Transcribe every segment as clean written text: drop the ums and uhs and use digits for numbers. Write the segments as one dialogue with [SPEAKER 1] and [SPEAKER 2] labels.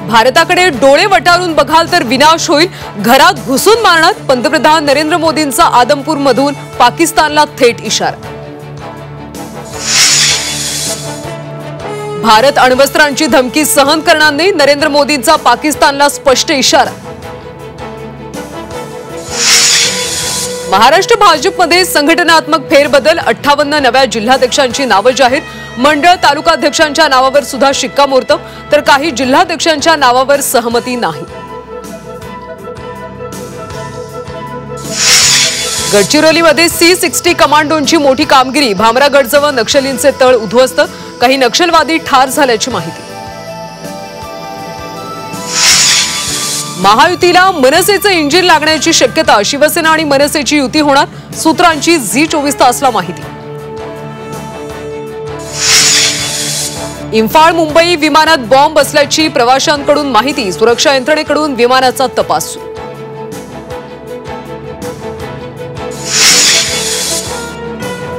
[SPEAKER 1] भारताकडे डोळे वटारून बघाल तर विनाश होईल, घरात घुसून मारणार, पंतप्रधान नरेंद्र मोदींचा आदमपूरमधून पाकिस्तानला थेट इशारा। भारत अण्वस्त्रांची धमकी सहन करणार नाही, नरेंद्र मोदींचा पाकिस्तानला स्पष्ट इशारा। महाराष्ट्र भाजपमध्ये संघटनात्मक फेरबदल, 58 नव्या जिल्हाध्यक्षांची नावे जाहीर, मंडळ तालुकाध्यक्षांच्या नावावर सुद्धा शिक्कामोर्तब, तर काही जिल्हाध्यक्षांच्या नावावर सहमती नाही। गडचिरोलीमध्ये C60 कमांडोंची मोठी कामगिरी, भामरागडजवळ नक्षलींचे तळ उद्ध्वस्त, काही नक्षलवादी ठार झाल्याची माहिती। महायुतीला मनसेचं इंजिन लागण्याची शक्यता, शिवसेना आणि मनसेची युती होणार, सूत्रांची झी24 तासला माहिती। इंफाळ मुंबई विमानात बॉम्ब असल्याची प्रवाशांकडून माहिती, सुरक्षा यंत्रणेकडून विमानाचा तपास सुरू।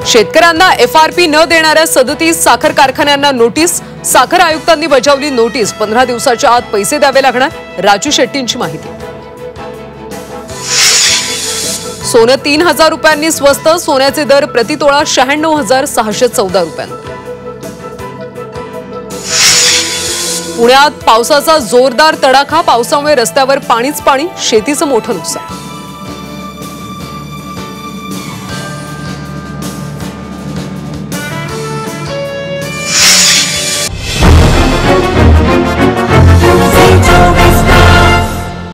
[SPEAKER 1] शेतकऱ्यांना FRP न देणाऱ्या 37 साखर कारखान्यांना नोटीस, साखर आयुक्तांनी बजावली नोटीस, 15 दिवसाच्या आत पैसे द्यावे लागणार, राजू शेट्टींची माहिती। सोनं 3000 रुपयांनी स्वस्त, सोन्याचे दर प्रतितोळा 96,614 रुपयांवर। पुण्यात पावसाचा जोरदार तडाखा, पावसामुळे रस्त्यावर पाणीच पाणी, शेतीचं मोठं नुकसान।